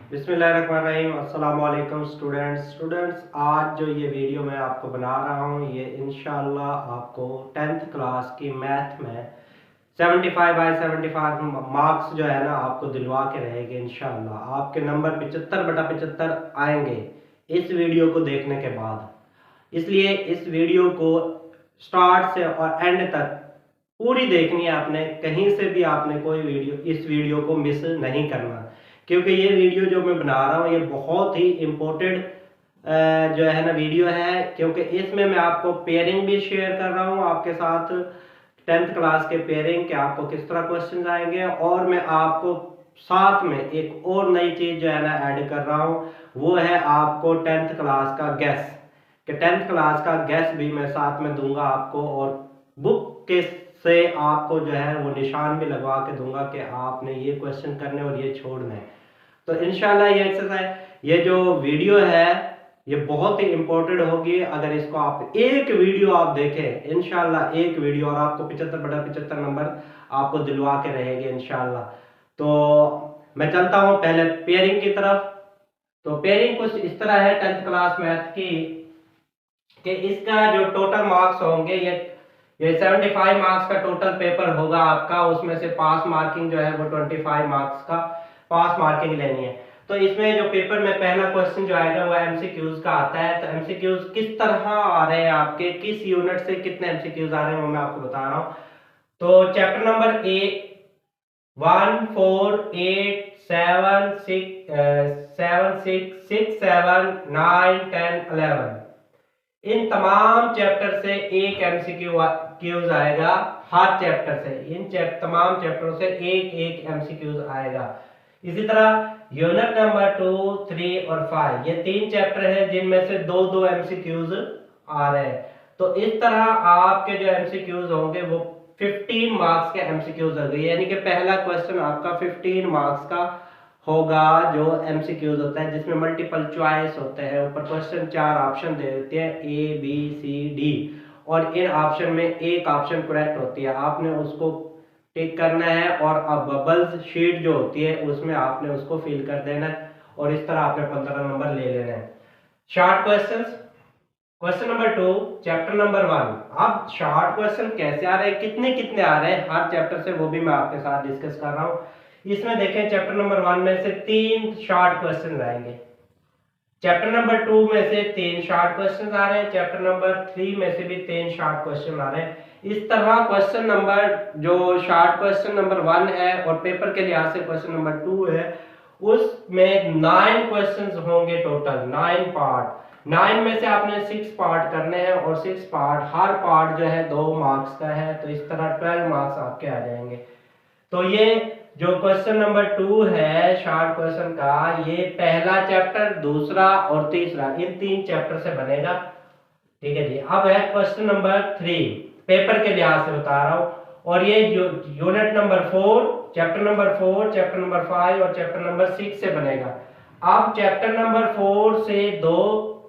बिस्मिल्लाहिर्रहमानिर्रहीम। अस्सलाम वालेकुम स्टूडेंट्स। आज जो ये वीडियो मैं आपको बना रहा हूँ ये इंशाल्लाह आपको 10th क्लास की मैथ में 75/75 मार्क्स जो है ना आपको दिलवा के रहेंगे। इंशाल्लाह आपके नंबर 75/75 आएंगे इस वीडियो को देखने के बाद। इसलिए इस वीडियो को स्टार्ट से और एंड तक पूरी देखनी है आपने। कहीं से भी आपने कोई इस वीडियो को मिस नहीं करना, क्योंकि ये वीडियो जो मैं बना रहा हूँ ये बहुत ही इम्पोर्टेंट जो है ना वीडियो है, क्योंकि इसमें मैं आपको पेयरिंग भी शेयर कर रहा हूँ आपके साथ। 10th क्लास के पेयरिंग के आपको किस तरह क्वेश्चन आएंगे, और मैं आपको साथ में एक और नई चीज जो है ना ऐड कर रहा हूँ, वो है आपको 10th क्लास का गैस। कि 10th क्लास का गैस भी मैं साथ में दूंगा आपको, और बुक के से आपको जो है वो निशान भी लगवा के दूंगा कि आपने ये क्वेश्चन करने और ये छोड़ने। तो इंशाल्लाह ये एक्सरसाइज, ये जो वीडियो है ये बहुत ही इंपॉर्टेंट होगी। अगर इसको आप एक वीडियो आप देखें, इंशाल्लाह एक वीडियो, और आपको 75/75 नंबर आपको दिलवा के रहेंगे इंशाल्लाह। तो मैं चलता हूं पहले पेयरिंग की तरफ। तो पेयरिंग कुछ इस तरह है 10th क्लास मैथ की, कि इसका जो टोटल मार्क्स होंगे ये 75 मार्क्स का टोटल पेपर होगा आपका। उसमें से पास मार्किंग जो है वो 25 मार्क्स का पास मार्किंग लेनी है। तो इसमें जो पेपर में पहला क्वेश्चन जो आएगा वो एमसीक्यूज का आता है। तो एमसीक्यूज किस तरह आ रहे हैं आपके, किस यूनिट से कितने एमसीक्यूज आ रहे हैं वो मैं आपको बता रहा हूँ। तो चैप्टर नंबर 1, 4, 8, 7, 6, 7, 9, 10, 11, इन तमाम चैप्टर से एक एमसीक्यूज आएगा। हर चैप्टर से तमाम चैप्टरों से एक एक एमसीक्यूज आएगा। इसी तरह यूनिट नंबर 2, 3 और 5 ये तीन चैप्टर हैं जिनमें से दो दो एमसीक्यूज आ रहे हैं। तो इस तरह आपके जो एमसीक्यूज होंगे वो 15 मार्क्स के एमसीक्यूज होंगे, यानी कि पहला क्वेश्चन आपका 15 मार्क्स का होगा जो एमसीक्यूज होता है, जिसमें मल्टीपल चॉइस होते हैं। ऊपर क्वेश्चन 4 ऑप्शन दे देते हैं, ए बी सी डी, और इन ऑप्शन में एक ऑप्शन करेक्ट होती है, आपने उसको टिक करना है, और अब बबल्स शीट जो होती है उसमें आपने उसको फिल कर देना है, और इस तरह आपने 15 नंबर ले लेना है। Short questions, question number 2 chapter number 1। अब शॉर्ट क्वेश्चन कैसे आ रहे हैं, कितने कितने आ रहे हैं हर चैप्टर से, वो भी मैं आपके साथ डिस्कस कर रहा हूँ। इसमें देखें चैप्टर नंबर 1 में से 3 शॉर्ट क्वेश्चन आएंगे, चैप्टर नंबर 2 में से 3 शॉर्ट क्वेश्चन आ रहे हैं, चैप्टर नंबर 3 में से भी 3 शॉर्ट क्वेश्चन आ रहे हैं। इस तरह क्वेश्चन नंबर जो शॉर्ट क्वेश्चन नंबर 1 है और पेपर के लिहाज से क्वेश्चन नंबर 2 है, उसमें 9 क्वेश्चंस होंगे टोटल, 9 पार्ट। 9 में से आपने 6 पार्ट करने हैं, और 6 पार्ट हर पार्ट जो है 2 मार्क्स का है। तो इस तरह 12 मार्क्स आपके आ जाएंगे। तो ये जो क्वेश्चन नंबर 2 है शॉर्ट क्वेश्चन का, ये पहला चैप्टर, दूसरा और तीसरा, इन 3 चैप्टर से बनेगा। ठीक है जी। अब है क्वेश्चन नंबर 3, पेपर के लिहाज से बता रहा हूं, और ये जो unit number 4, chapter number 4, chapter number 5 और चैप्टर नंबर 6 से बनेगा। अब चैप्टर नंबर 4 से 2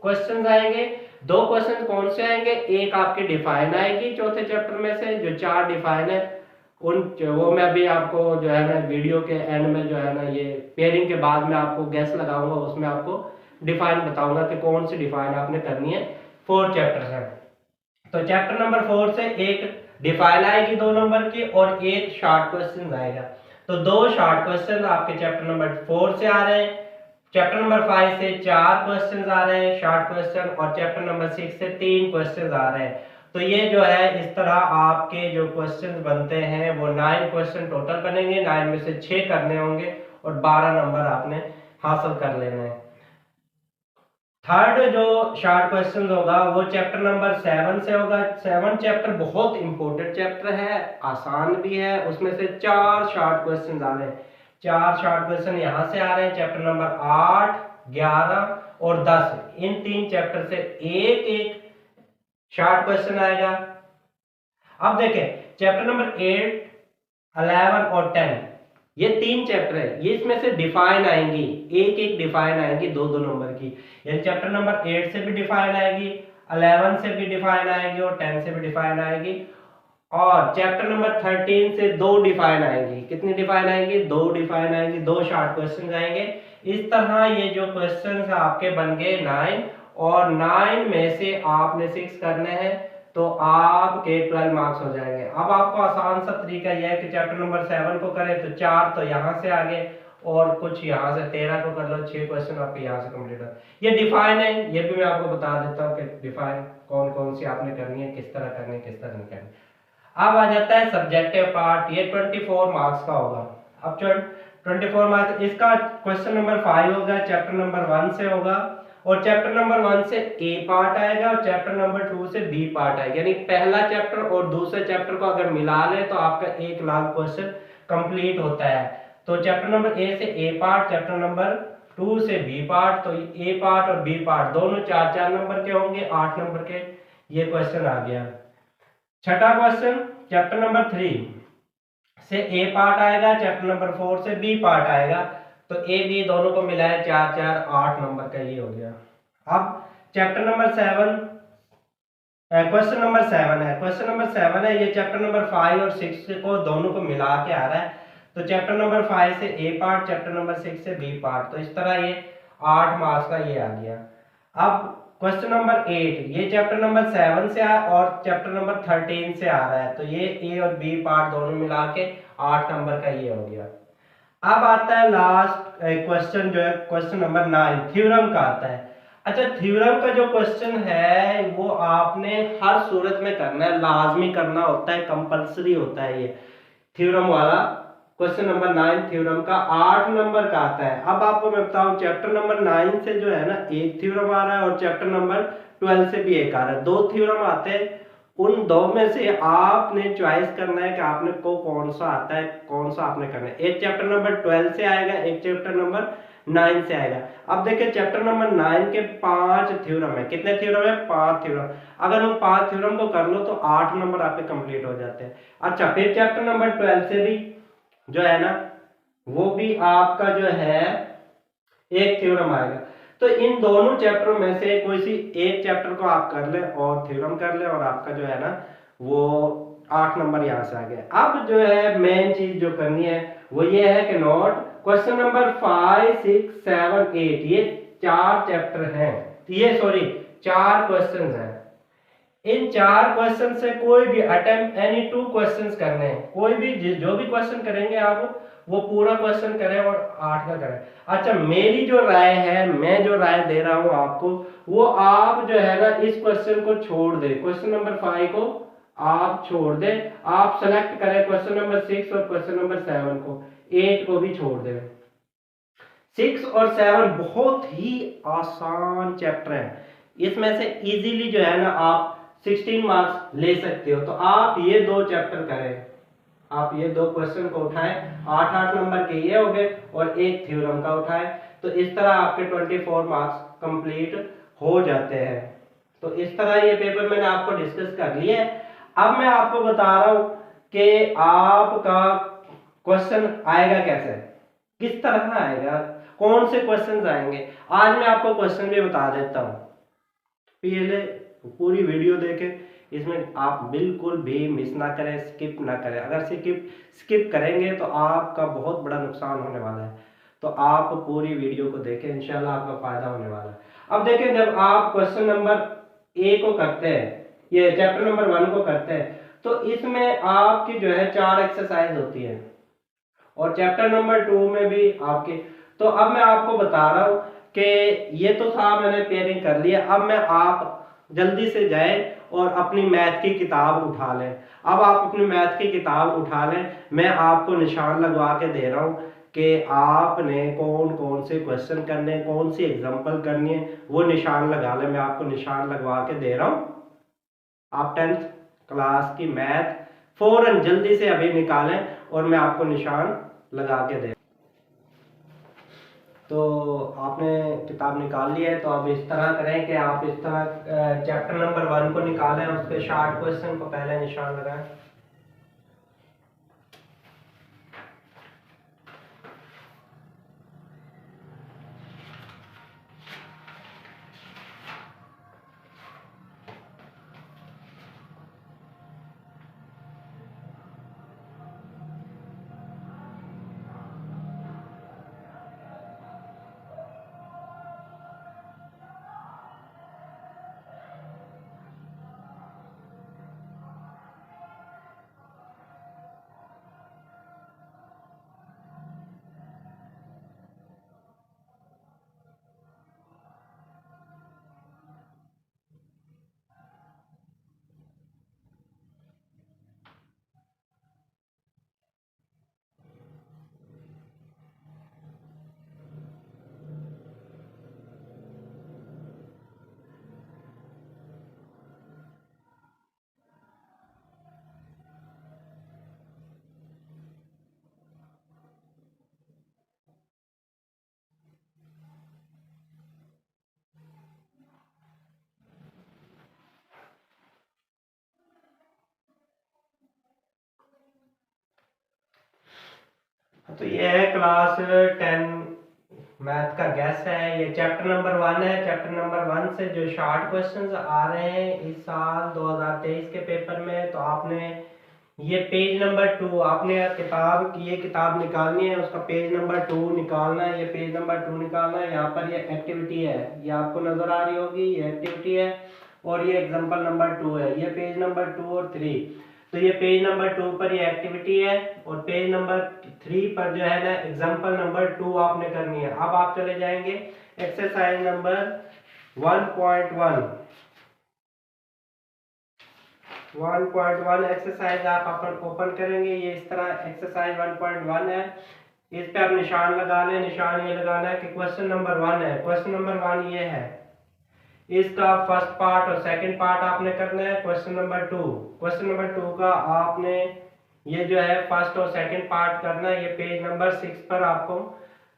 क्वेश्चंस आएंगे। 2 क्वेश्चन कौन से आएंगे, एक आपकी डिफाइन आएगी चौथे चैप्टर में से, जो 4 डिफाइन है उन वो मैं अभी आपको जो है ना वीडियो के एंड में जो है ना ये पेयरिंग के बाद में आपको गैस लगाऊंगा, उसमें आपको डिफाइन बताऊंगा कि कौन सी डिफाइन आपने करनी है। 4 चैप्टर है। तो चैप्टर नंबर 4 से एक डिफाइन आएगी 2 नंबर की, और एक शॉर्ट क्वेश्चन आएगा। तो 2 शॉर्ट क्वेश्चन आपके चैप्टर नंबर 4 से आ रहे हैं, चैप्टर नंबर 5 से 4 क्वेश्चन आ रहे हैं शॉर्ट क्वेश्चन, और चैप्टर नंबर 6 से 3 क्वेश्चन आ रहे हैं। तो ये जो है इस तरह आपके जो क्वेश्चन बनते हैं वो 9 क्वेश्चन टोटल बनेंगे। 9 में से 6 करने होंगे और 12 नंबर आपने हासिल कर लेने हैं। थर्ड जो शॉर्ट क्वेश्चन होगा वो चैप्टर नंबर 7 से होगा। 7 चैप्टर बहुत इंपॉर्टेंट चैप्टर है, आसान भी है। उसमें से 4 शॉर्ट क्वेश्चन आ रहे हैं, 4 शॉर्ट क्वेश्चन यहाँ से आ रहे हैं। चैप्टर नंबर 8, 11 और 10, इन 3 चैप्टर से एक एक शॉर्ट क्वेश्चन आएगा। अब देखें चैप्टर नंबर 8, 11 और 10, ये 3 चैप्टर है, ये इसमें से डिफाइन आएंगी, एक एक डिफाइन आएंगी 2-2 नंबर की। यानी चैप्टर नंबर 8 से भी डिफाइन आएगी, 11 से भी डिफाइन आएगी और 10 से भी डिफाइन आएगी। और चैप्टर नंबर 13 से 2 डिफाइन आएंगी। कितनी डिफाइन आएंगी, 2 डिफाइन आएंगी, 2 शॉर्ट क्वेश्चन आएंगे। इस तरह ये जो क्वेश्चन आपके बन गए 9, और 9 में से आपने 6 करने हैं तो आपके 12 मार्क्स हो जाएंगे। अब आपको आसान सा तरीका यह है कि चैप्टर नंबर 7 को करें तो 4 तो यहाँ से आगे और कुछ यहाँ से 13 को कर लो, 6 क्वेश्चन आपके यहाँ से कंप्लीट हो। ये डिफाइन है, ये भी मैं आपको बता देता हूँ कि डिफाइन कौन कौन सी आपने करनी है, किस तरह करनी है, किस तरह नहीं करनी। अब आ जाता है सब्जेक्टिव पार्ट, ये 24 मार्क्स का होगा। अब 24 मार्क्स, इसका क्वेश्चन नंबर 5 होगा, चैप्टर नंबर 1 से होगा, और चैप्टर नंबर 1 से ए पार्ट आएगा और चैप्टर नंबर 2 से बी पार्ट आएगा। यानी पहला चैप्टर और दूसरे चैप्टर को अगर मिला ले तो आपका 1 लाख क्वेश्चन कंप्लीट होता है। तो चैप्टर नंबर ए से ए पार्ट, चैप्टर नंबर 2 से बी पार्ट, तो ए पार्ट और बी पार्ट दोनों 4-4 नंबर के होंगे, 8 नंबर के। ये क्वेश्चन आ गया। छठा क्वेश्चन, चैप्टर नंबर 3 से ए पार्ट आएगा, चैप्टर नंबर 4 से बी पार्ट आएगा, तो ए बी दोनों को मिलाया 4-4 8 नंबर का ये हो गया। अब चैप्टर नंबर 7, क्वेश्चन नंबर 7 है, क्वेश्चन नंबर 7 है, ये चैप्टर नंबर 5 और 6 को दोनों को मिला के आ रहा है। तो चैप्टर नंबर 5 से ए पार्ट, चैप्टर नंबर 6 से बी पार्ट, तो इस तरह ये 8 मार्क्स का ये आ गया। अब क्वेश्चन नंबर 8, ये चैप्टर नंबर 7 से और चैप्टर नंबर 13 से आ रहा है, तो ये ए और बी पार्ट दोनों मिला के 8 नंबर का ये हो गया। अब आता है लास्ट क्वेश्चन जो है क्वेश्चन नंबर 9, थ्योरम का आता है। अच्छा, थ्योरम का जो क्वेश्चन है वो आपने हर सूरत में करना है, लाजमी करना होता है, कंपलसरी होता है। ये थ्योरम वाला क्वेश्चन नंबर 9 थ्योरम का 8 नंबर का आता है। अब आपको मैं बताऊं, चैप्टर नंबर 9 से जो है ना एक थ्योरम आ रहा है और चैप्टर नंबर 12 से भी एक आ रहा है, 2 थ्योरम आते हैं। उन दो में से आपने चॉइस करना है कि आपने को कौन सा आता है, कौन सा आपने करना है। एक चैप्टर नंबर 12 से आएगा, एक चैप्टर नंबर 9 से आएगा। अब देखिए चैप्टर नंबर 9 के 5 थ्योरम है। कितने थ्योरम है? 5 थ्योरम। अगर हम 5 थ्योरम को कर लो तो 8 नंबर आपके कंप्लीट हो जाते हैं। अच्छा, फिर चैप्टर नंबर 12 से भी जो है ना वो भी आपका जो है एक थ्योरम आएगा। तो इन दोनों चैप्टरों में से कोई सी एक चैप्टर को आप कर ले और थ्योरम कर ले और आपका जो है ना वो 8 नंबर यहां से आ गया। अब जो है मेन चीज जो करनी है वो ये है कि नोट क्वेश्चन नंबर 5, 6, 7, 8 ये 4 चैप्टर हैं, ये सॉरी 4 क्वेश्चन हैं। इन 4 क्वेश्चन से कोई भी अटेम्प्ट एनी 2 क्वेश्चंस करने हैं, कोई भी जो भी क्वेश्चन करेंगे आप वो पूरा क्वेश्चन करें और 8 का करें। अच्छा, मेरी जो राय है, मैं जो राय दे रहा हूं आपको, वो आप जो है ना इस क्वेश्चन को छोड़ दे, क्वेश्चन नंबर 5 को आप छोड़ दे, आप सेलेक्ट करें क्वेश्चन नंबर 6 और क्वेश्चन नंबर 7 को, 8 को भी छोड़ दे। 6 और 7 बहुत ही आसान चैप्टर है, इसमें से इजीली जो है ना आप 16 मार्क्स ले सकते हो। तो आप ये 2 चैप्टर करें, आप ये 2 क्वेश्चन को उठाएं, 8-8 नंबर के ये हो गए और एक थ्योरम का उठाएं, तो इस तरह आपके 24 मार्क्स कंप्लीट हो जाते हैं। तो इस तरह ये पेपर मैंने आपको डिस्कस कर लिया है। अब मैं आपको बता रहा हूं कि आपका क्वेश्चन आएगा कैसे, किस तरह आएगा, कौन से क्वेश्चंस आएंगे। आज मैं आपको क्वेश्चन भी बता देता हूं, पहले पूरी वीडियो देखें, इसमें आप बिल्कुल भी मिस ना करें, स्किप ना करें। अगर स्किप करेंगे तो आपका बहुत बड़ा नुकसान होने वाला है। तो आप पूरी वीडियो को देखें, इंशाल्लाह आपका फायदा होने वाला है। अब देखें, जब आप क्वेश्चन नंबर ए को करते हैं, ये चैप्टर नंबर 1 को करते हैं, तो इसमें आपकी जो है 4 एक्सरसाइज होती है और चैप्टर नंबर 2 में भी आपके। तो अब मैं आपको बता रहा हूं कि ये तो था, मैंने पेयरिंग कर लिया। अब मैं आप जल्दी से जाएं और अपनी मैथ की किताब उठा लें। अब आप अपनी मैथ की किताब उठा लें, मैं आपको निशान लगवा के दे रहा हूं कि आपने कौन कौन से क्वेश्चन करने, कौन सी एग्जांपल करनी है, वो निशान लगा लें। मैं आपको निशान लगवा के दे रहा हूं। आप 10th क्लास की मैथ फौरन जल्दी से अभी निकालें और मैं आपको निशान लगा के दे। तो आपने किताब निकाल ली है, तो अब इस तरह करें कि आप इस तरह चैप्टर नंबर 1 को निकालें, उसके शॉर्ट क्वेश्चन को पहले निशान लगाएं। तो ये है क्लास 10 मैथ का गैस है। ये चैप्टर नंबर 1 है। चैप्टर नंबर 1 से जो शॉर्ट क्वेश्चंस आ रहे हैं इस साल 2023 के पेपर में, तो आपने ये पेज नंबर 2 आपने किताब की ये किताब निकालनी है, उसका पेज नंबर 2 निकालना है। ये पेज नंबर 2 निकालना है। यहाँ पर ये एक्टिविटी है, ये आपको नजर आ रही होगी, ये एक्टिविटी है और ये एग्जाम्पल नंबर 2 है। ये पेज नंबर 2 और 3। तो ये पेज नंबर 2 पर ये एक्टिविटी है और पेज नंबर 3 पर जो है ना एग्जाम्पल नंबर 2 आपने करनी है। अब आप चले जाएंगे एक्सरसाइज नंबर 1.1 एक्सरसाइज आप अपन ओपन करेंगे। ये इस तरह एक्सरसाइज 1.1 है। इस पे आप निशान लगा लें। निशान ये लगाना है कि क्वेश्चन नंबर 1 है। क्वेश्चन नंबर 1 ये है, इसका फर्स्ट पार्ट और सेकंड पार्ट आपने करना है। क्वेश्चन नंबर 2 का आपने ये जो है फर्स्ट और सेकंड पार्ट करना है। ये पेज नंबर 6 पर आपको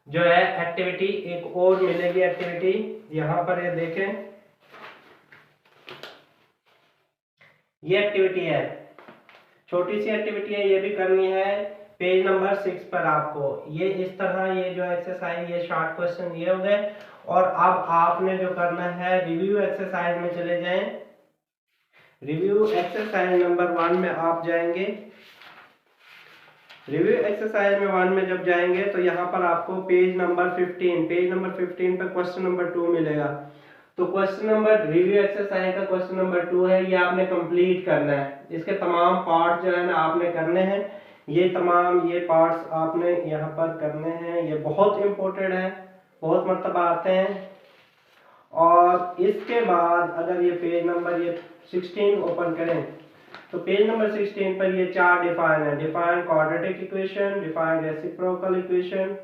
जो है एक्टिविटी एक और मिलेगी। एक्टिविटी यहाँ पर ये देखें, ये एक्टिविटी है, छोटी सी एक्टिविटी है, ये भी करनी है पेज नंबर 6 पर आपको। ये इस तरह ये जो एक्सरसाइज ये शॉर्ट क्वेश्चन ये हो गए। और अब आपने जो करना है रिव्यू एक्सरसाइज में चले जाएं। रिव्यू एक्सरसाइज नंबर 1 में आप जाएंगे। रिव्यू एक्सरसाइज में 1 में जब जाएंगे तो यहाँ पर आपको पेज नंबर 15 पर क्वेश्चन नंबर 2 मिलेगा। तो क्वेश्चन नंबर रिव्यू एक्सरसाइज का क्वेश्चन नंबर 2 है, ये आपने कंप्लीट करना है। इसके तमाम पार्ट जो है ना आपने करने हैं। ये तमाम ये पार्ट्स आपने यहाँ पर करने हैं। ये बहुत इंपॉर्टेंट है, बहुत मरतबा आते हैं। और इसके बाद अगर ये पेज नंबर ये 16 ओपन करें तो पेज नंबर 16 पर ये 4 डिफाइन है। Define quadratic equation, define reciprocal equation,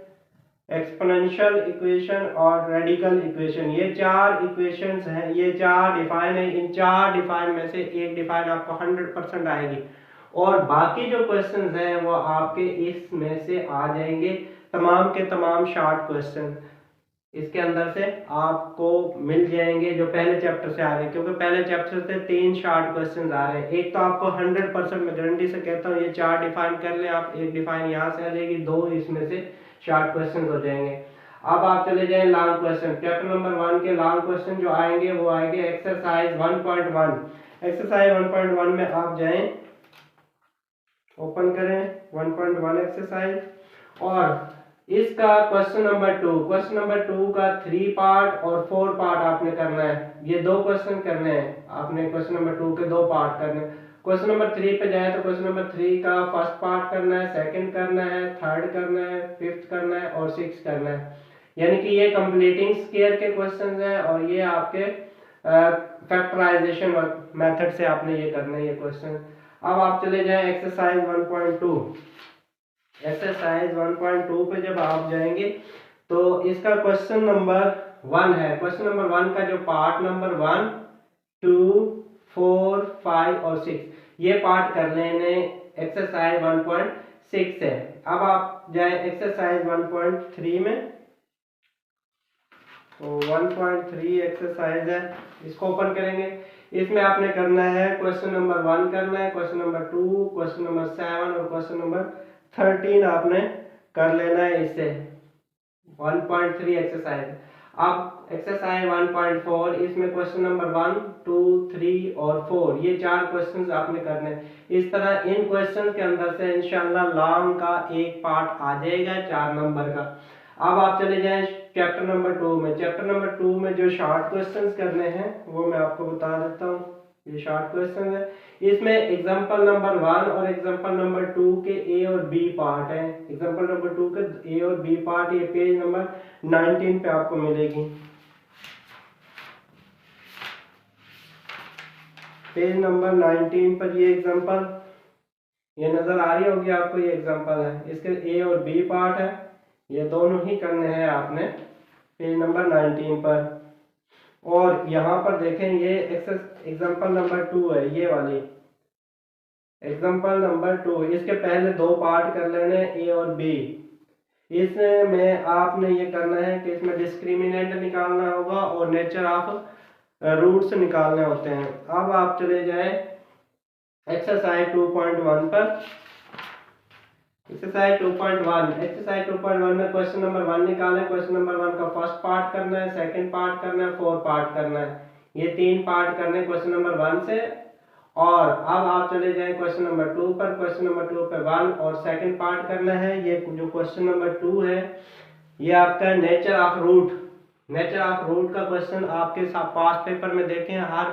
exponential equation और रेडिकल इक्वेशन। ये 4 इक्वेशंस हैं, ये 4 डिफाइन है। इन 4 डिफाइन में से एक डिफाइन आपको 100% आएगी और बाकी जो क्वेश्चंस हैं वो आपके इसमें से आ जाएंगे। तमाम के तमाम शॉर्ट क्वेश्चन इसके अंदर से आपको मिल जाएंगे जो पहले चैप्टर से आ रहे हैं, क्योंकि पहले चैप्टर से 3 शॉर्ट क्वेश्चन आ रहे हैं। एक तो आपको 100% मैं गारंटी से कहता हूँ ये 4 डिफाइन कर लें आप। एक डिफाइन यहाँ से आ जाएगी, 2 इसमें से शॉर्ट क्वेश्चन हो जाएंगे। अब आप चले जाएं लॉन्ग क्वेश्चन। चैप्टर नंबर 1 के लॉन्ग क्वेश्चन जो आएंगे वो आएंगे एक्सरसाइज 1.1। एक्सरसाइज 1.1 में आप जाएं, ओपन करें 1.1 एक्सरसाइज और इसका क्वेश्चन नंबर 2 का 3 पार्ट और 4 पार्ट आपने करना है। ये 2 क्वेश्चन करने हैं आपने। क्वेश्चन नंबर 2 के 2 पार्ट करने हैं। क्वेश्चन नंबर 3 पे जाए तो क्वेश्चन नंबर 3 का फर्स्ट पार्ट करना है, सेकंड करना है, थर्ड करना है, फिफ्थ करना है और सिक्स करना है। यानी कि ये कंप्लीटिंग स्क्वायर के क्वेश्चंस हैं और ये आपके फैक्टराइजेशन मेथड से आपने ये करने ये क्वेश्चन। अब आप चले जाएं एक्सरसाइज 1.2। एक्सरसाइज 1.2 पे जब आप जाएंगे तो इसका क्वेश्चन नंबर 1 है। क्वेश्चन नंबर 1 का जो पार्ट नंबर 1, 2, 4, 5 और 6 ये पार्ट कर लेने एक्सरसाइज 1.6 है। अब आप जाए एक्सरसाइज 1.3 में। तो 1.3 एक्सरसाइज है, इसको ओपन करेंगे। इसमें आपने करना है क्वेश्चन नंबर 1 करना है, क्वेश्चन नंबर 2, क्वेश्चन नंबर 7 और क्वेश्चन नंबर 13 आपने कर लेना है इससे। 1.3 एक्सरसाइज। अब एक्सरसाइज 1.4 इसमें क्वेश्चन नंबर 1, 2, 3 और 4 ये 4 क्वेश्चंस आपने करने हैं। इस तरह इन क्वेश्चंस के अंदर से इंशाल्लाह लॉन्ग का एक पार्ट आ जाएगा 4 नंबर का। अब आप चले जाएं चैप्टर नंबर 2 में। चैप्टर नंबर 2 में जो शॉर्ट क्वेश्चंस करने हैं वो मैं आपको बता देता हूँ। ये शॉर्ट क्वेश्चन है, इसमें एग्जांपल नंबर 1 और एग्जांपल नंबर 2 के ए और बी पार्ट है। एग्जांपल नंबर 2 के ए और बी पार्ट ये पेज नंबर 19 पे आपको मिलेगी। पेज नंबर 19 पर ये एग्जांपल ये नजर आ रही होगी आपको, ये एग्जांपल है। इसके ए और बी पार्ट है, ये दोनों ही करने हैं आपने पेज नंबर 19 पर। और यहाँ पर देखें ये एग्जांपल नंबर 2 है, ये वाली एग्जांपल नंबर 2। इसके पहले 2 पार्ट कर लेने ए और बी। इसमें आपने ये करना है कि इसमें डिस्क्रिमिनेंट निकालना होगा और नेचर ऑफ रूट्स निकालने होते हैं। अब आप चले जाए एक्सरसाइज 2.1 पर। एक्सरसाइज 2.1, एक्सरसाइज 2.1 में क्वेश्चन नंबर 1 निकालें। क्वेश्चन नंबर 1 का फर्स्ट पार्ट करना है, सेकंड पार्ट करना है, फोर्थ पार्ट करना है। ये 3 पार्ट करने क्वेश्चन नंबर 1 से। और अब आप चले जाएं क्वेश्चन नंबर 2 पर। क्वेश्चन नंबर 2 पे 1 और सेकंड पार्ट करना है। ये जो क्वेश्चन नंबर 2 है ये आपका nature of root, nature of root का क्वेश्चन आपके पास पेपर में देखें, हर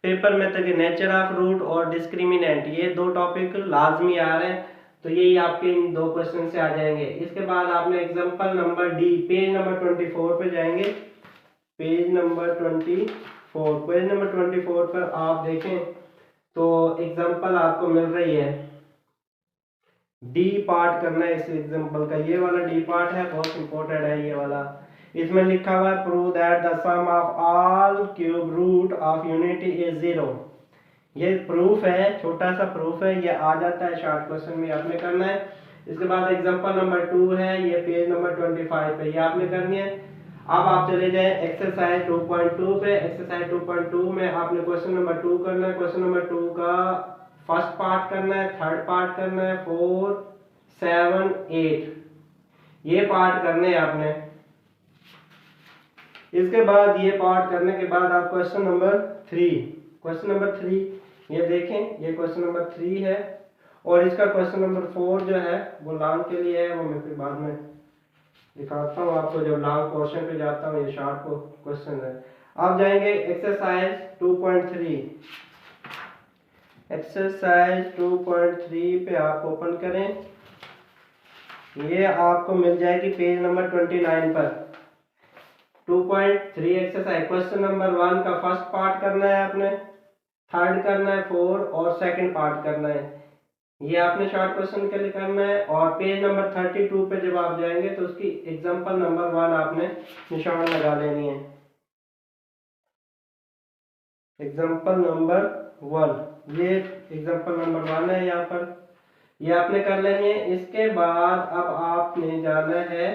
पेपर में तक नेचर ऑफ रूट और डिस्क्रिमिनेंट ये 2 टॉपिक लाजमी आ रहे हैं, तो यही आपके इन 2 क्वेश्चन से आ जाएंगे। इसके बाद आपने example number D, page number 24 पे जाएंगे। पेज नंबर 24, पेज नंबर 24 पर आप देखें तो एग्जांपल आपको मिल रही है, डी पार्ट करना है इस एग्जांपल का। ये वाला डी पार्ट है, बहुत इंपॉर्टेंट है ये वाला। इसमें लिखा हुआ है prove that the sum of all cube root of unity is 0। ये प्रूफ है, छोटा सा प्रूफ है, ये आ जाता है शॉर्ट क्वेश्चन में, आपने करना है। इसके बाद एग्जांपल नंबर 2 है, ये पेज नंबर 25 पे, ये आपने करनी है। अब आप चले जाएं एक्सरसाइज 2.2 पे। एक्सरसाइज 2.2 में आपने क्वेश्चन नंबर 2 करना है। क्वेश्चन नंबर 2 का फर्स्ट पार्ट करना है, थर्ड पार्ट करना है, 4, 7, 8 ये पार्ट करने हैं आपने। इसके बाद ये पार्ट करने के बाद आप क्वेश्चन नंबर 3, क्वेश्चन नंबर 3 ये देखें, ये क्वेश्चन नंबर 3 है। और इसका क्वेश्चन नंबर 4 जो है वो लॉन्ग के लिए है, वो मैं फिर बाद में दिखाता हूँ आपको जब लॉन्ग पोर्शन पे जाता हूँ। ये शॉर्ट को क्वेश्चन है। अब जाएंगे एक्सरसाइज 2.3। एक्सरसाइज 2.3 पे आप ओपन करें, ये आपको मिल जाएगी पेज नंबर 29 पर। 2.3 एक्सरसाइज, क्वेश्चन नंबर 1 का फर्स्ट पार्ट करना है आपने, थर्ड करना है, 4 और सेकंड पार्ट करना है। ये आपने शॉर्ट क्वेश्चन के लिए करना है। और पेज नंबर 32 पे जब आप जाएंगे तो उसकी एग्जांपल नंबर 1 आपने निशान लगा लेनी है। एग्जांपल नंबर 1, ये एग्जांपल नंबर 1 है यहाँ पर, ये आपने कर लेनी है। इसके बाद अब आपने जाना है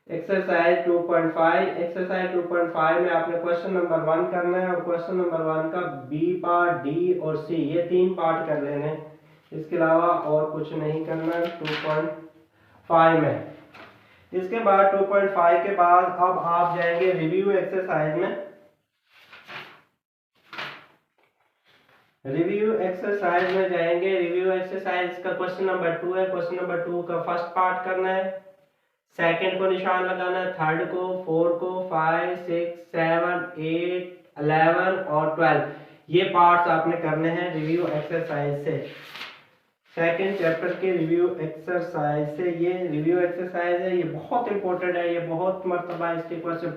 एक्सरसाइज 2.5। एक्सरसाइज 2.5 में आपने क्वेश्चन नंबर 1 करना है और क्वेश्चन नंबर 1 का बी पार्ट, डी और सी ये 3 पार्ट कर लेने हैं। इसके अलावा और कुछ नहीं करना है 2.5 में। इसके बाद 2.5 के बाद अब आप जाएंगे रिव्यू एक्सरसाइज में। रिव्यू एक्सरसाइज में जाएंगे। रिव्यू एक्सरसाइज का क्वेश्चन नंबर 2 है। क्वेश्चन नंबर 2 का फर्स्ट पार्ट करना है, सेकंड को निशान लगाना है, थर्ड को, 4 को, 5, 6, 7, 8, 11 और 12 ये पार्ट्स आपने करने हैं रिव्यू एक्सरसाइज से, सेकंड चैप्टर के रिव्यू एक्सरसाइज से। ये रिव्यू एक्सरसाइज है, ये बहुत इंपॉर्टेंट है, ये बहुत मर्तबा इसके क्वेश्चन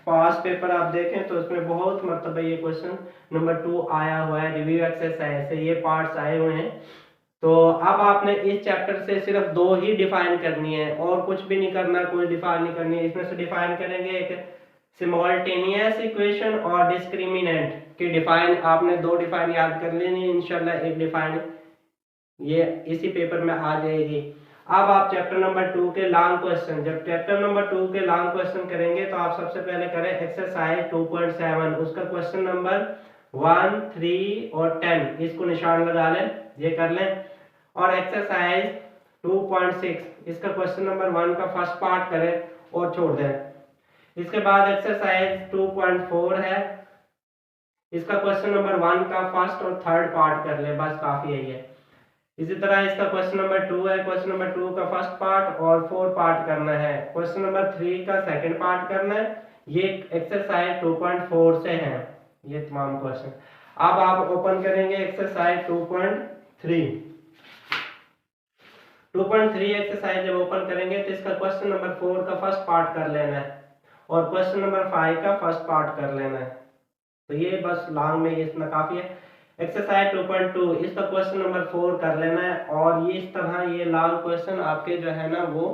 पास पेपर आप देखें तो इसमें बहुत मर्तबा ये क्वेश्चन नंबर 2 आया हुआ है रिव्यू एक्सरसाइज से, ये पार्ट्स आए हुए हैं। तो अब आपने इस चैप्टर से सिर्फ 2 ही डिफाइन करनी है और कुछ भी नहीं करना, कोई डिफाइन नहीं करनी है। इसमें से डिफाइन करेंगे एक सिमल्टेनियस इक्वेशन और डिस्क्रिमिनेंट की डिफाइन, आपने 2 डिफाइन याद कर लेनी है इंशाल्लाह। एक डिफाइन ये इसी पेपर में आ जाएगी। अब आप चैप्टर नंबर 2 के लॉन्ग क्वेश्चन, जब चैप्टर नंबर 2 के लॉन्ग क्वेश्चन करेंगे तो आप सबसे पहले करें एक्सरसाइज 2.7, उसका क्वेश्चन नंबर 1, 3 और 10 इसको निशान लगा लें, ये कर लें। और एक्सरसाइज 2.6 इसका क्वेश्चन नंबर 1 का फर्स्ट पार्ट करें और छोड़ दें। इसके बाद एक्सरसाइज 2.4 है, इसका क्वेश्चन नंबर 1 का फर्स्ट और थर्ड पार्ट कर ले, बस काफी है ये। इसी तरह इसका क्वेश्चन नंबर 2 है, क्वेश्चन नंबर 2 का फर्स्ट पार्ट और 4 पार्ट करना है। क्वेश्चन नंबर 3 का सेकंड पार्ट करना है। ये एक्सरसाइज 2.4 से है ये तमाम क्वेश्चन। अब आप ओपन करेंगे एक्सरसाइज 2.3। 2.3 एक्सरसाइज जब ओपन करेंगे तो इसका क्वेश्चन नंबर 4 का फर्स्ट पार्ट कर लेना है और क्वेश्चन नंबर 5 का फर्स्ट पार्ट कर लेना है। तो ये बस लॉन्ग में ये इतना काफी है। एक्सरसाइज 2.2 इसका क्वेश्चन नंबर 4 कर लेना है और ये इस तरह ये लॉन्ग क्वेश्चन आपके जो है ना वो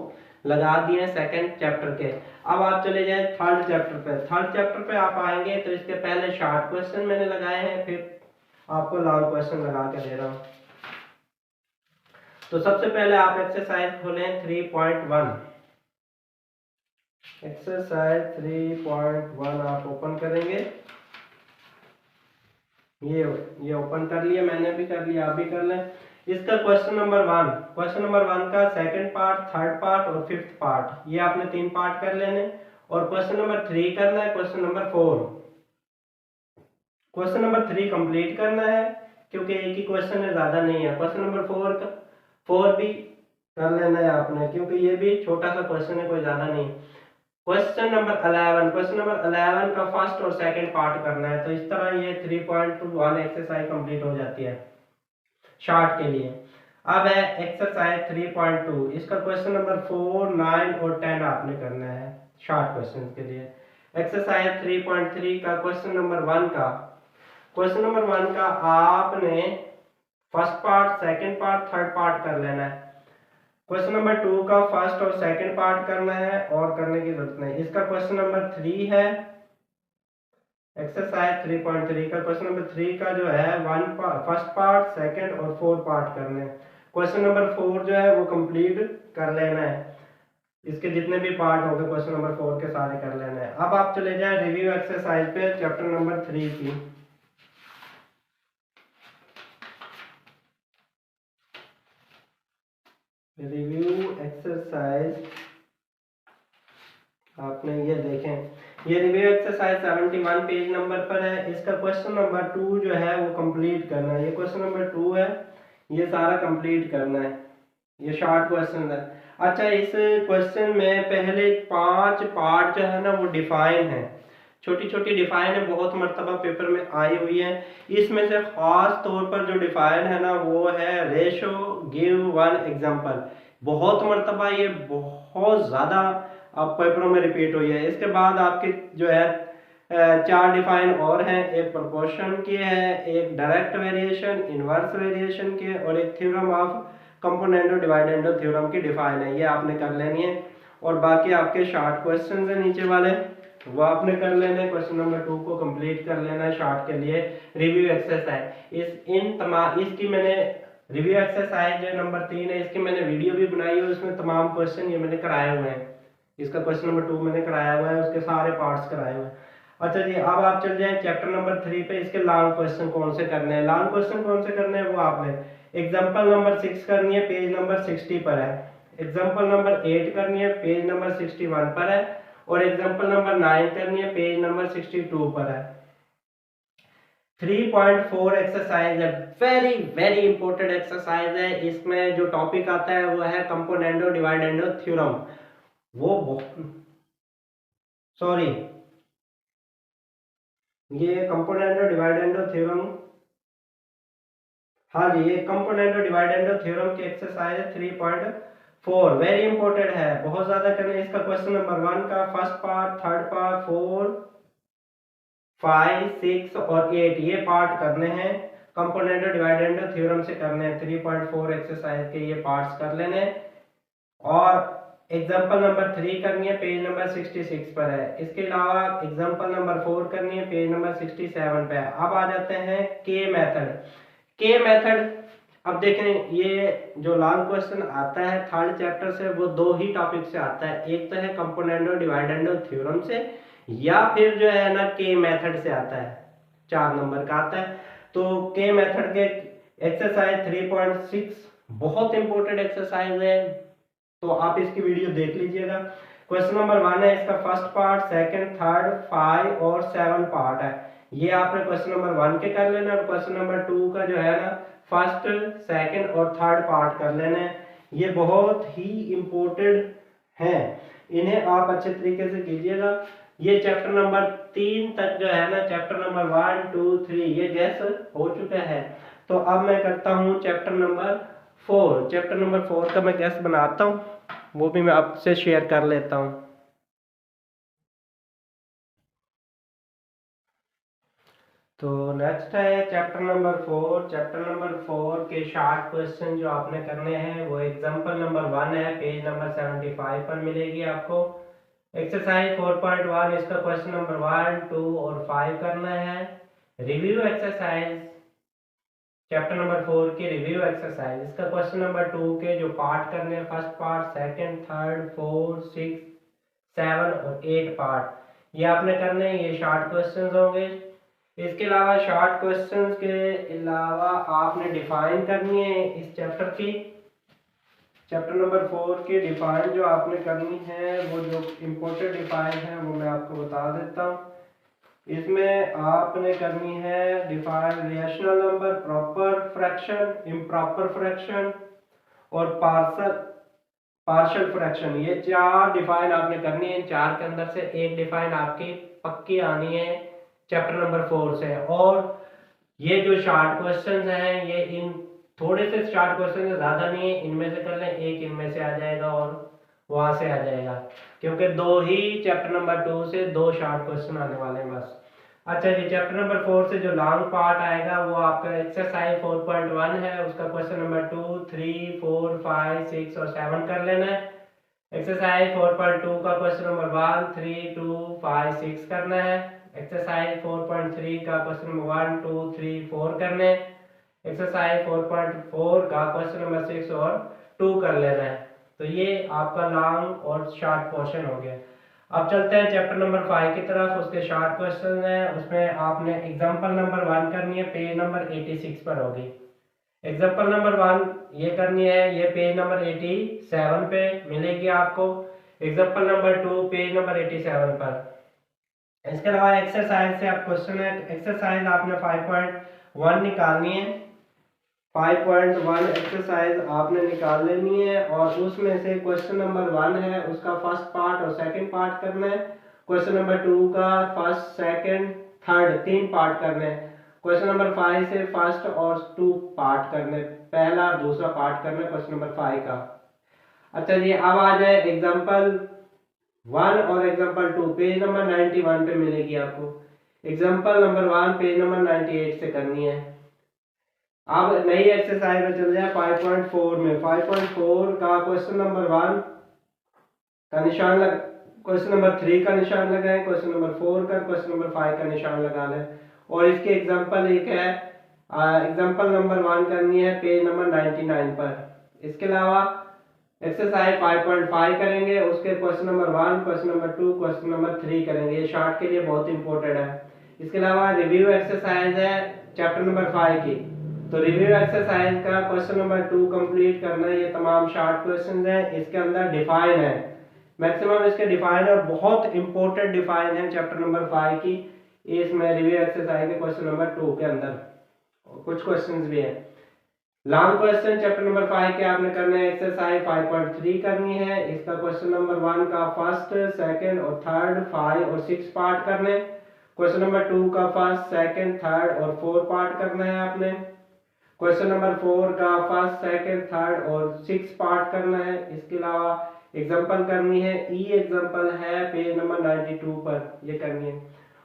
लगा दिए सेकंड चैप्टर के। अब आप चले जाएं थर्ड चैप्टर पे। थर्ड चैप्टर पे आप आएंगे तो इसके पहले शॉर्ट क्वेश्चन मैंने लगाए हैं, फिर आपको लॉन्ग क्वेश्चन लगा के दे रहा हूँ। तो सबसे पहले आप एक्सरसाइज खोलें 3.1। एक्सरसाइज 3.1 आप ओपन करेंगे। ये ओपन कर लिया, मैंने भी कर लिया, आप भी कर लें। इसका क्वेश्चन नंबर 1 का सेकंड पार्ट, थर्ड पार्ट और फिफ्थ पार्ट, ये आपने 3 पार्ट कर लेने। और क्वेश्चन नंबर 3 करना है, question number 4। Question number 3 complete करना है क्योंकि एक ही क्वेश्चन है, ज्यादा नहीं है। क्वेश्चन नंबर 4 भी कर लेना है आपने क्योंकि ये भी छोटा सा क्वेश्चन है, कोई ज्यादा नहीं। क्वेश्चन नंबर 11 का फर्स्ट और सेकंड पार्ट करना है। तो इस तरह ये 3.1 एक्सरसाइज कंप्लीट हो जाती है शार्ट के लिए। अब है एक्सरसाइज 3.2, इसका क्वेश्चन नंबर 4, 9 और 10 आपने करना है शार्ट क्वेश्चन के लिए। एक्सरसाइज 3.3 का क्वेश्चन नंबर 1 का आपने first part, second part, third part कर लेना है। क्वेश्चन नंबर 2 का फर्स्ट और सेकंड पार्ट करना है और करने की जरूरत नहीं। इसका क्वेश्चन नंबर 3 है, एक्सरसाइज 3.3 का क्वेश्चन नंबर 3 का जो है फर्स्ट पार्ट, सेकंड और फोर्थ पार्ट करने हैं। क्वेश्चन नंबर 4 जो है वो कंप्लीट कर लेना है, इसके जितने भी पार्ट होंगे क्वेश्चन नंबर 4 के सारे कर लेना है। अब आप चले जाए रिव्यू एक्सरसाइज पे चैप्टर नंबर 3 की। रिव्यू एक्सरसाइज आपने ये देखें, ये रिव्यू एक्सरसाइज 71 पेज नंबर पर है। इसका क्वेश्चन नंबर 2 जो है वो कंप्लीट करना है। ये क्वेश्चन नंबर 2 है, ये सारा कंप्लीट करना है, ये शॉर्ट क्वेश्चन है। अच्छा, इस क्वेश्चन में पहले 5 पार्ट जो है ना वो डिफाइन है, छोटी छोटी डिफाइन है, बहुत मर्तबा पेपर में आई हुई है। इसमें से खास तौर पर जो डिफाइन है ना वो है रेशो, गिव वन एग्जांपल। बहुत मर्तबा ये बहुत ज़्यादा अब पेपरों में रिपीट हुई है। इसके बाद आपके जो है 4 डिफाइन और हैं, एक प्रोपोर्शन के है, एक डायरेक्ट वेरिएशन, इनवर्स वेरिएशन के, और एक थ्योरम ऑफ कंपोनेंडो डिवाइडेंडो थ्योरम की डिफाइन है, ये आपने कर लेनी है। और बाकी आपके शॉर्ट क्वेश्चन है नीचे वाले, वो आपने कर लेने। क्वेश्चन नंबर 2 को कंप्लीट कर लेना है शॉर्ट के लिए। रिव्यू एक्सरसाइज इसकी मैंने रिव्यू एक्सरसाइज जो नंबर 3 है, इसकी मैंने वीडियो भी बनाई है, उसमें तमाम क्वेश्चन ये मैंने कराए हुए हैं। इसका क्वेश्चन नंबर 2 मैंने कराया हुआ है, उसके सारे पार्ट्स कराए हुए हैं। अच्छा जी, अब आप चल जाएं चैप्टर नंबर 3 पे। इसके लॉन्ग क्वेश्चन कौन से करने हैं, लॉन्ग क्वेश्चन कौन से करने हैं वो आपने एग्जांपल नंबर 6 करनी है, पेज नंबर 60 पर है। एग्जांपल नंबर 8 करनी है, पेज नंबर 61 पर है। और एग्जांपल नंबर 9 करनी है, पेज नंबर 62 पर है। 3.4 एक्सरसाइज है, वेरी वेरी इंपॉर्टेंट एक्सरसाइज है। इसमें जो टॉपिक आता है वो है कंपोनेंडो डिवाइडेंडो थ्योरम। सॉरी, ये कंपोनेंडो डिवाइडेंडो थ्योरम, हाँ जी, ये कंपोनेंडो डिवाइडेंडो थ्योरम की एक्सरसाइज है 3.4, वेरी इंपॉर्टेंट है, बहुत ज्यादा करने। इसका क्वेश्चन नंबर 1 का फर्स्ट पार्ट, थर्ड पार्ट, 4, 5, 6 और 8 ये पार्ट करने हैं, कंपोनेंडो डिवाइडेंडो थ्योरम से करने हैं। 3.4 एक्सरसाइज के ये पार्ट्स कर लेने। और एग्जांपल नंबर 3 करनी है, पेज नंबर 66 पर है। इसके अलावा एग्जांपल नंबर 4 करनी है, पेज नंबर 67 पे है। अब आ जाते हैं के मेथड। अब देखें, ये जो लॉन्ग क्वेश्चन आता है थर्ड चैप्टर से वो 2 ही टॉपिक से आता है, एक तो है कंपोनेंडो डिवाइडेंडो थ्योरम से, या फिर जो है ना के मेथड से आता है, 4 नंबर का आता है। तो के मेथड के एक्सरसाइज 3.6 बहुत इंपॉर्टेंट एक्सरसाइज है, तो आप इसकी वीडियो देख लीजिएगा। क्वेश्चन नंबर 1 है, इसका फर्स्ट पार्ट, सेकंड, थर्ड, 5 और 7 पार्ट है। ये आपने क्वेश्चन नंबर 1 के कर लेना, और क्वेश्चन नंबर 2 का जो है ना फर्स्ट, सेकंड और थर्ड पार्ट कर लेने। ये बहुत ही इंपॉर्टेंट हैं, इन्हें आप अच्छे तरीके से कीजिएगा। ये चैप्टर नंबर 3 तक जो है ना, चैप्टर नंबर 1, 2, 3 ये गैस हो चुका है। तो अब मैं करता हूँ चैप्टर नंबर 4 का मैं गैस बनाता हूँ, वो भी मैं आपसे शेयर कर लेता हूँ। तो नेक्स्ट है चैप्टर नंबर 4। चैप्टर नंबर 4 के शॉर्ट क्वेश्चन जो आपने करने हैं वो एग्जांपल नंबर 1 है, पेज नंबर 75 पर मिलेगी आपको। एक्सरसाइज 4.1, इसका क्वेश्चन नंबर 1, 2 और 5 करना है। रिव्यू एक्सरसाइज चैप्टर नंबर 4 की रिव्यू एक्सरसाइज, इसका क्वेश्चन नंबर 2 के जो पार्ट करने हैं, फर्स्ट पार्ट, सेकंड, थर्ड, 4, 6, 7 और 8 पार्ट, ये आपने करने हैं। ये शॉर्ट क्वेश्चंस होंगे। इसके अलावा शॉर्ट क्वेश्चंस के अलावा आपने डिफाइन करनी है इस चैप्टर की, चैप्टर नंबर 4 की डिफाइन जो आपने करनी है, वो जो इम्पोर्टेंट डिफाइन है वो मैं आपको बता देता हूँ। इसमें आपने करनी है define rational number, proper fraction, improper fraction और पार्शियल फ्रैक्शन। ये 4 डिफाइन आपने करनी है। इन 4 के अंदर से एक डिफाइन आपकी पक्की आनी है चैप्टर नंबर 4 से। और ये जो शॉर्ट क्वेश्चंस हैं, ये इन थोड़े से शॉर्ट क्वेश्चन है, ज्यादा नहीं है, इनमें से कर लें, एक इनमें से आ जाएगा और वहां से आ जाएगा, क्योंकि 2 ही चैप्टर नंबर 2 से 2 शॉर्ट क्वेश्चन आने वाले हैं बस। अच्छा जी, चैप्टर नंबर 4 से जो लॉन्ग पार्ट आएगा वो आपका एक्सरसाइज 4.1 है, उसका क्वेश्चन नंबर 2, 3, 4, 5, 6 और 7 कर लेना है। एक्सरसाइज 4.2 का क्वेश्चन नंबर 1, 3, 2, 5, 6 करना है। एक्सरसाइज 4.3 का क्वेश्चन नंबर 1, 2, 3, 4 करने। एक्सरसाइज 4.4 का क्वेश्चन नंबर 6 और 2 कर लेना है। तो ये आपका लॉन्ग और शॉर्ट पोर्शन हो गया। अब चलते हैं चैप्टर नंबर 5 की तरफ। उसके शॉर्ट क्वेश्चन है, उसमें आपने एग्जांपल नंबर 1 करनी है, पेज नंबर 86 पर होगी। एग्जांपल नंबर 1 ये करनी है, ये पेज नंबर 87 पे मिलेगी आपको। एग्जांपल नंबर 2 पेज नंबर 87 पर। इसके अलावा एक्सरसाइज से आप क्वेश्चन है, एक्सरसाइज आपने 5.1 निकालनी है। 5.1 एक्सरसाइज आपने निकाल लेनी है और उसमें से क्वेश्चन नंबर 1 है उसका फर्स्ट पार्ट और सेकंड पार्ट करना है। क्वेश्चन नंबर 2 का फर्स्ट, सेकंड, थर्ड 3 पार्ट करने हैं। क्वेश्चन नंबर 5 से फर्स्ट और 2 पार्ट करने, पहला और दूसरा पार्ट करना क्वेश्चन नंबर 5 का। अच्छा जी, अब आ जाए एग्जांपल 1 और एग्जांपल 2 पेज नंबर 91 पे मिलेगी आपको। एग्जांपल नंबर 1 पेज नंबर 98 से करनी है। अब नई एक्सरसाइज में चल जाए 5.4 में। 5.4 का क्वेश्चन नंबर 1 का निशान लग, क्वेश्चन नंबर 3 का निशान लगाएं, क्वेश्चन नंबर 4 का, क्वेश्चन नंबर 5 का निशान लगा लें। और इसके एग्जांपल एक है, एग्जांपल नंबर 1 करनी है पेज नंबर 99 पर। इसके अलावा एक्सरसाइज 5.5 करेंगे, उसके question number 1, question number 2, question number 3 करेंगे। ये शॉर्ट के लिए बहुत इंपॉर्टेंट है। इसके अलावा रिव्यू एक्सरसाइज है चैप्टर नंबर 5 की। तो रिव्यू एक्सरसाइज का क्वेश्चन नंबर 2 कंप्लीट करना है। ये तमाम शॉर्ट क्वेश्चंस हैं, इसके अंदर डिफाइन है, मैक्सिमम इसके डिफाइन है, बहुत इंपॉर्टेंट डिफाइन है चैप्टर नंबर 5 की। इसमें रिव्यू एक्सरसाइज के क्वेश्चन नंबर 2 के अंदर कुछ क्वेश्चंस भी हैं। लॉन्ग क्वेश्चन चैप्टर नंबर 5 के आपने करना है, एक्सरसाइज 5.3 करनी है। इसका क्वेश्चन नंबर 1 का फर्स्ट, सेकंड और थर्ड, 5 और 6 पार्ट करने। क्वेश्चन नंबर 2 का फर्स्ट, सेकंड, थर्ड और 4 पार्ट करना है आपने। क्वेश्चन नंबर 4 का फर्स्ट, सेकंड, थर्ड और 6 पार्ट करना है। इसके अलावा एग्जांपल करनी है, ई एग्जांपल है पेज नंबर 92 पर, ये करनी है।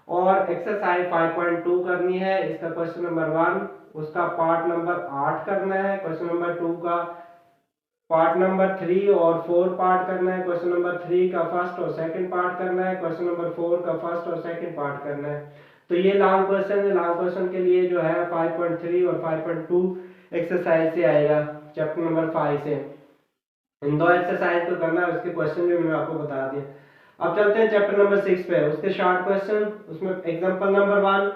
और एक्सरसाइज 5.2 करनी है। इसका क्वेश्चन नंबर 1 उसका पार्ट नंबर 8 करना है। क्वेश्चन नंबर 2 का पार्ट नंबर 3 और 4 पार्ट करना है। क्वेश्चन नंबर 3 का फर्स्ट और सेकंड पार्ट करना है। क्वेश्चन नंबर 4 का फर्स्ट और सेकंड पार्ट करना है। तो ये लॉन्ग क्वेश्चन है। लॉन्ग क्वेश्चन के लिए जो है 5.3 और 5.2 एक्सरसाइज से आएगा चैप्टर नंबर 5 से। इन 2 एक्सरसाइज को करना है, उसके क्वेश्चन भी मैंने आपको बता दिए। अब चलते हैं चैप्टर नंबर 6 पे, उसके शॉर्ट क्वेश्चन। उसमें एग्जांपल नंबर 1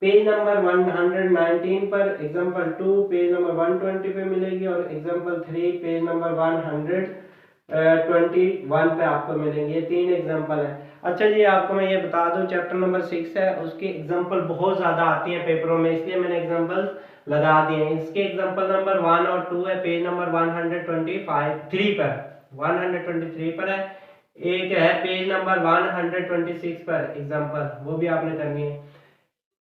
पेज नंबर 119 पर, एग्जांपल 2 पेज नंबर 120 पे मिलेगी और एग्जांपल 3 पेज नंबर 121 पे आपको मिलेंगे। ये 3 एग्जांपल है। अच्छा जी, आपको मैं ये बता दूं चैप्टर नंबर 6 है, उसके एग्जांपल बहुत ज्यादा आती हैं पेपरों में, इसलिए मैंने एग्जांपल्स लगा दिए हैं। इसके एग्जांपल नंबर 1 और 2 है पेज नंबर 123 पर, 123 पर है। एक है पेज नंबर 126 पर एग्जांपल, वो भी आपने करनी है।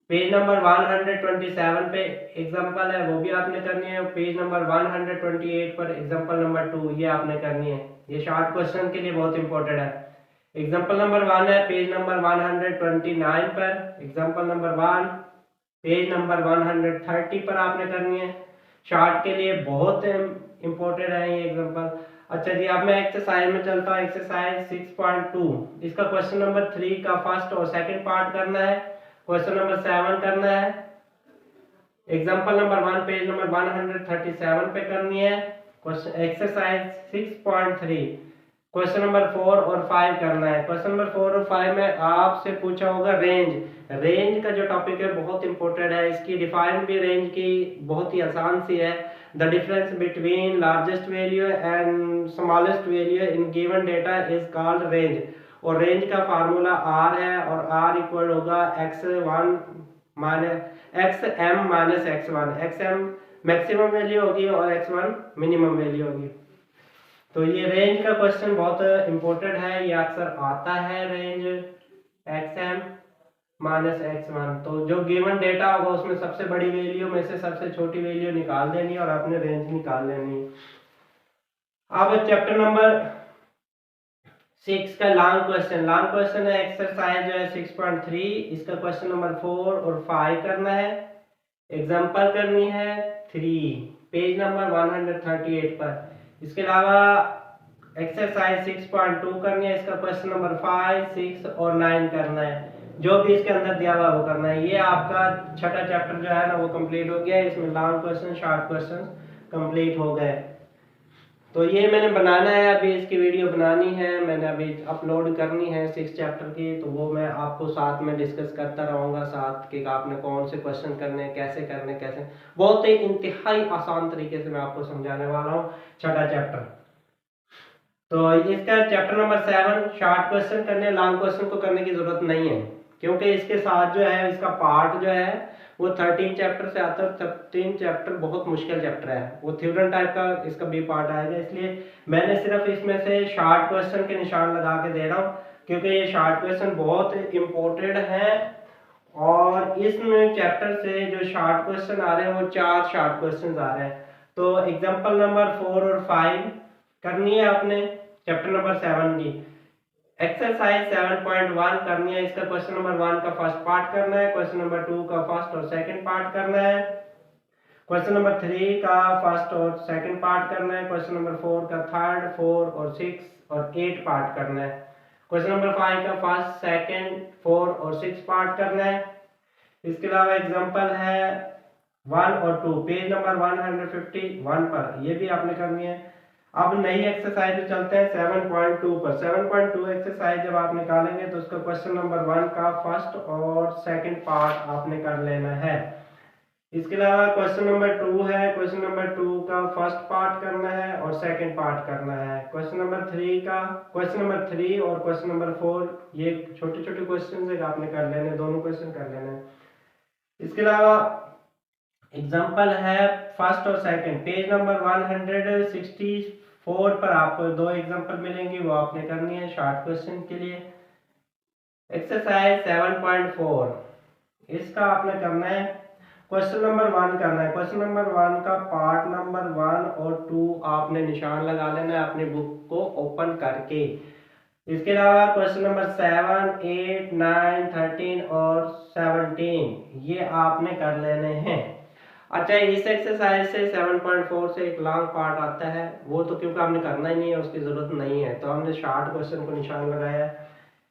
पेज नंबर 127 पे एग्जांपल है, वो भी आपने करनी है। पेज नंबर 128 पर एग्जांपल नंबर 2, ये आपने करनी है। ये शॉर्ट क्वेश्चन के लिए बहुत इंपॉर्टेंट है। एग्जांपल नंबर 1 है पेज नंबर 129 पर, एग्जांपल नंबर 1 पेज नंबर 130 पर आपने करनी है। शॉर्ट के लिए बहुत इंपॉर्टेंट है ये एग्जांपल। अच्छा जी, अब मैं एक्सरसाइज में चलता हूँ। एक्सरसाइज 6.2, इसका क्वेश्चन नंबर 3 का फर्स्ट और सेकंड पार्ट करना है। क्वेश्चन नंबर 7 करना है। एग्जांपल नंबर 1 पेज नंबर 137 पे करनी है। क्वेश्चन एक्सरसाइज 6.3 क्वेश्चन नंबर 4 और 5 करना है। क्वेश्चन नंबर 4 और 5 में आपसे पूछा होगा रेंज। रेंज का जो टॉपिक है बहुत इंपॉर्टेंट है, इसकी डिफाइन भी रेंज की बहुत ही आसान सी है। The difference between largest value and smallest value in given data is called range. और रेंज का फार्मूला आर है और आर इक्वल होगा x1 minus xm minus x1। xm maximum value होगी और x1 मिनिमम वैल्यू होगी। तो ये रेंज का क्वेश्चन बहुत इंपॉर्टेंट है, ये अक्सर आता है रेंज xm माइनस x1। तो जो गिवन डेटा होगा उसमें सबसे बड़ी वैल्यू में से सबसे छोटी वैल्यू निकाल देनी और आपने रेंज निकाल लेनी। अब चैप्टर नंबर 6 का लॉन्ग क्वेश्चन है, एक्सरसाइज जो है 6.3, इसका क्वेश्चन नंबर 4 और 5 करना है। एग्जांपल करनी है 3, पेज नंबर 138 पर। इसके अलावा एक्सरसाइज 6.2 करनी है, इसका क्वेश्चन नंबर 5, 6 और 9 करना है। जो भी इसके अंदर दिया हुआ वो करना है। ये आपका छठा चैप्टर जो है ना वो कंप्लीट हो गया है। इसमें long question short question complete हो गए। तो ये मैंने बनाना है, अभी इसकी वीडियो बनानी है, मैंने अभी अपलोड करनी है 6 चैप्टर की। तो वो मैं आपको साथ में डिस्कस करता रहूँगा साथ कि आपने कौन से क्वेश्चन करने, कैसे करने, कैसे बहुत ही इंतहाई आसान तरीके से मैं आपको समझाने वाला हूँ छठा चैप्टर। तो इसका चैप्टर नंबर 7 शॉर्ट क्वेश्चन करने, लॉन्ग क्वेश्चन को करने की जरूरत नहीं है, क्योंकि इसके साथ जो है इसका पार्ट जो है वो 13 चैप्टर से आता है। 13 चैप्टर बहुत मुश्किल चैप्टर है, वो थ्योरम टाइप का इसका बी पार्ट आएगा। इसलिए मैंने सिर्फ इसमें से शॉर्ट क्वेश्चन के निशान लगा के दे रहा हूँ, क्योंकि ये शॉर्ट क्वेश्चन बहुत इंपॉर्टेंट है। और इसमें चैप्टर से जो शॉर्ट क्वेश्चन आ रहे हैं वो 4 शॉर्ट क्वेश्चन आ रहे हैं। तो एग्जाम्पल नंबर 4 और 5 करनी है आपने चैप्टर नंबर 7 की। एक्सरसाइज 7.1 करनी है, इसका क्वेश्चन नंबर 1 का फर्स्ट पार्ट करना है, क्वेश्चन नंबर 2 का फर्स्ट और सेकंड पार्ट करना है, क्वेश्चन नंबर 3 का फर्स्ट और सेकंड पार्ट करना है, क्वेश्चन नंबर 4 का थर्ड, 4 और 6 और 8 पार्ट करना है, क्वेश्चन नंबर 5 का फर्स्ट, सेकंड, 4 और 6 पार्ट करना है। इसके अलावा एग्जांपल है 1 और 2 पेज नंबर 151 पर, ये भी आपने करनी है। अब नई एक्सरसाइज में चलते हैं 7.2 पर। 7.2 एक्सरसाइज जब आप निकालेंगे तो उसका क्वेश्चन नंबर 1 का फर्स्ट और सेकंड पार्ट आपने कर लेना है। इसके अलावा क्वेश्चन नंबर 2 है, क्वेश्चन नंबर 2 का फर्स्ट पार्ट करना है और सेकंड पार्ट करना है। क्वेश्चन नंबर 3 और क्वेश्चन नंबर 4 ये छोटे छोटे क्वेश्चन है आपने कर लेने, दोनों क्वेश्चन कर लेने। इसके अलावा एग्जाम्पल है फर्स्ट और सेकंड, पेज नंबर 164 पर आपको 2 एग्जाम्पल मिलेंगे, वो आपने करनी है शॉर्ट क्वेश्चन के लिए। एक्सरसाइज 7.4 इसका आपने करना है क्वेश्चन नंबर 1 करना है। क्वेश्चन नंबर 1 का पार्ट नंबर 1 और 2 आपने निशान लगा लेना है अपनी बुक को ओपन करके। इसके अलावा क्वेश्चन नंबर 7, 8, 9, 13 और 17 ये आपने कर लेने हैं। अच्छा, इस एक्सरसाइज से 7.4 से एक लॉन्ग पार्ट आता है, वो तो क्योंकि हमने करना ही नहीं है, उसकी जरूरत नहीं है, तो हमने शॉर्ट क्वेश्चन को निशान लगाया है।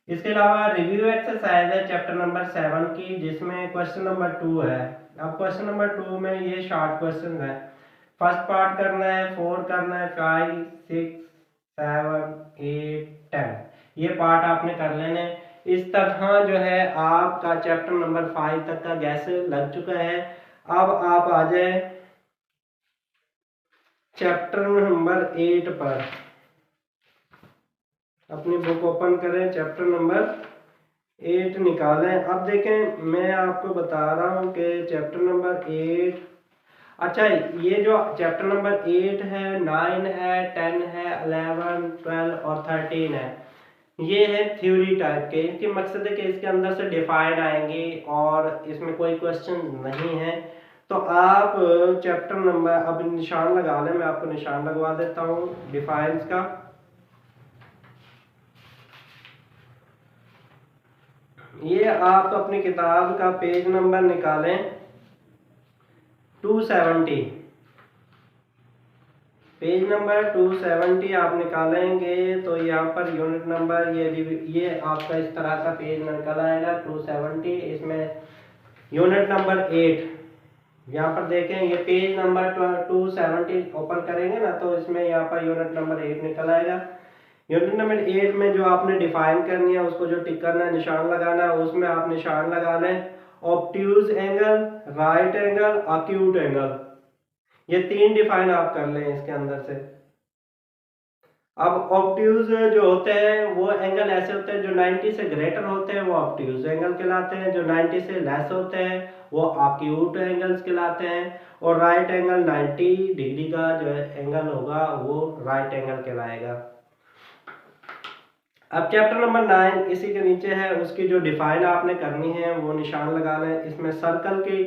इसके अलावा रिव्यू एक्सरसाइज है चैप्टर नंबर 7 की, जिसमें क्वेश्चन नंबर 2 है। अब क्वेश्चन नंबर 2 में ये शॉर्ट क्वेश्चन है, फर्स्ट पार्ट करना है, 4 करना है, 5, 6, 7, 8, 10 ये पार्ट आपने कर लेने। इस तरह जो है आपका चैप्टर नंबर 5 तक का गैस लग चुका है। अब आप आ जाए चैप्टर नंबर 8 पर, अपनी बुक ओपन करें, चैप्टर नंबर 8 निकालें। अब देखें मैं आपको बता रहा हूं कि चैप्टर नंबर 8, अच्छा ये जो चैप्टर नंबर 8 है, 9 है, 10 है, 11, 12 और 13 है, ये है थ्योरी टाइप के। इसके मकसद है कि इसके अंदर से डिफाइन आएंगे और इसमें कोई क्वेश्चन नहीं है। तो आप चैप्टर नंबर अब निशान लगा लें, मैं आपको निशान लगवा देता हूँ डिफाइंस का। ये आप अपनी किताब का पेज नंबर निकालें 270, पेज नंबर 270 आप निकालेंगे तो यहाँ पर यूनिट नंबर ये आपका इस तरह का पेज निकल आएगा 270। इसमें यूनिट नंबर 8 यहाँ पर देखें, ये पेज नंबर 270 ओपन करेंगे ना तो इसमें यहाँ पर यूनिट नंबर 8 निकल आएगा। यूनिट नंबर 8 में जो आपने डिफाइन करनी है उसको जो टिक करना है, निशान लगाना है, उसमें आप निशान लगा लें obtuse angle, right angle, acute angle, ये 3 डिफाइन आप कर लें इसके अंदर से। अब ऑब्ट्यूज जो होते हैं वो एंगल ऐसे होते हैं, जो 90 से ग्रेटर होते हैं वो ऑब्ट्यूज एंगल कहलाते हैं, जो 90 से लेस होते हैं वो अक्यूट एंगल्स कहलाते हैं, और राइट एंगल 90 डिग्री का जो एंगल होगा वो राइट एंगल कहलाएगा। अब चैप्टर नंबर 9 इसी के नीचे है, उसकी जो डिफाइन आपने करनी है वो निशान लगा लें। इसमें सर्कल की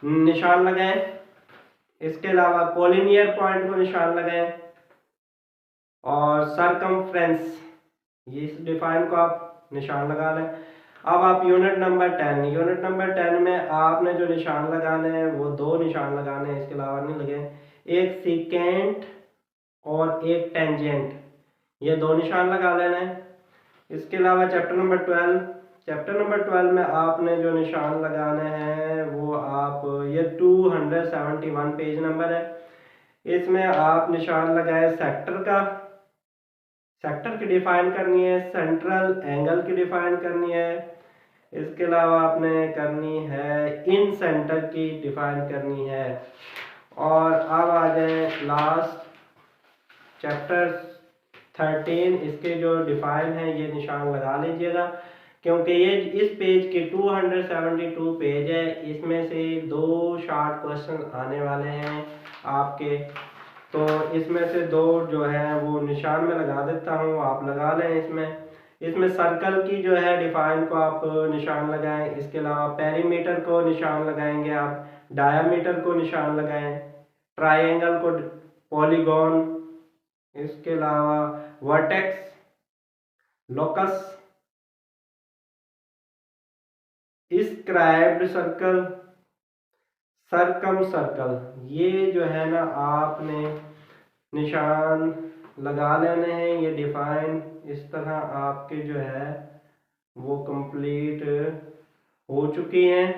निशान लगाएं, इसके अलावा कोलिनियर पॉइंट को निशान लगाएं, और सरकमफ्रेंस, ये इस डिफाइन को आप निशान लगा लें। अब आप यूनिट नंबर 10 में आपने जो निशान लगाने हैं वो 2 निशान लगाने हैं, इसके अलावा नहीं लगे, एक सीकेंट और एक टेंजेंट, ये 2 निशान लगा लेना है। इसके अलावा चैप्टर नंबर 12 में आपने जो निशान लगाने हैं वो आप, ये 271 पेज नंबर है, इसमें आप निशान लगाए सेक्टर की डिफाइन करनी है, सेंट्रल एंगल की डिफाइन करनी है, इसके अलावा आपने करनी है इन सेंटर की डिफाइन करनी है। और अब आ जाए लास्ट चैप्टर 13, इसके जो डिफाइन है ये निशान लगा लीजिएगा, क्योंकि ये इस पेज के 272 पेज है, इसमें से 2 शॉर्ट क्वेश्चन आने वाले हैं आपके, तो इसमें से 2 जो है वो निशान में लगा देता हूँ, आप लगा लें। इसमें सर्कल की जो है डिफाइन को आप निशान लगाएं, इसके अलावा पेरीमीटर को निशान लगाएंगे आप, डायामीटर को निशान लगाएं, ट्राइंगल को, पॉलीगॉन, इसके अलावा vertex, locus, scribed circle, सरकम circle, ये जो है ना आपने निशान लगा लेने हैं। ये डिफाइन इस तरह आपके जो है वो कंप्लीट हो चुकी हैं,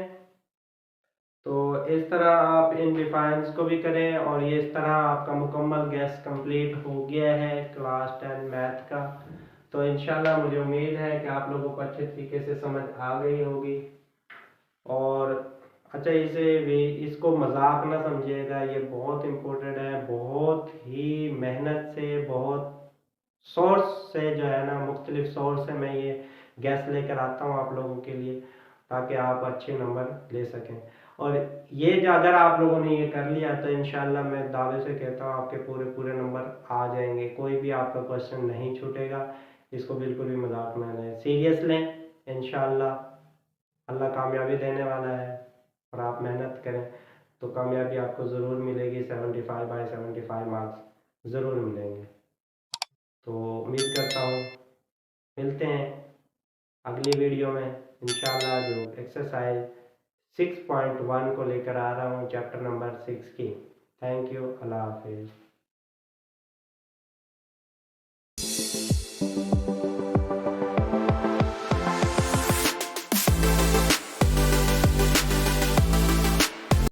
तो इस तरह आप इन डिफाइंस को भी करें, और ये इस तरह आपका मुकम्मल गैस कंप्लीट हो गया है क्लास 10 मैथ का। तो इंशाल्लाह मुझे उम्मीद है कि आप लोगों को अच्छे तरीके से समझ आ गई होगी। और अच्छा, इसको मजाक ना समझिएगा, ये बहुत इम्पोर्टेंट है, बहुत ही मेहनत से, बहुत सोर्स से जो है ना, मुख्तलिफ सोर्स से मैं ये गैस लेकर आता हूँ आप लोगों के लिए, ताकि आप अच्छे नंबर ले सकें। और ये जो अगर आप लोगों ने ये कर लिया तो इंशाल्लाह मैं दावे से कहता हूँ आपके पूरे पूरे नंबर आ जाएंगे, कोई भी आपका क्वेश्चन नहीं छूटेगा। इसको बिल्कुल भी मजाक ना लें, सीरियस लें। इंशाल्लाह अल्लाह कामयाबी देने वाला है, और आप मेहनत करें तो कामयाबी आपको ज़रूर मिलेगी, 75/75 मार्क्स ज़रूर मिलेंगे। तो उम्मीद करता हूँ मिलते हैं अगली वीडियो में इंशाल्लाह, जो एक्सरसाइज 6.1 को लेकर आ रहा हूँ, चैप्टर नंबर 6 की। थैंक यू, अल्लाह हाफिज़।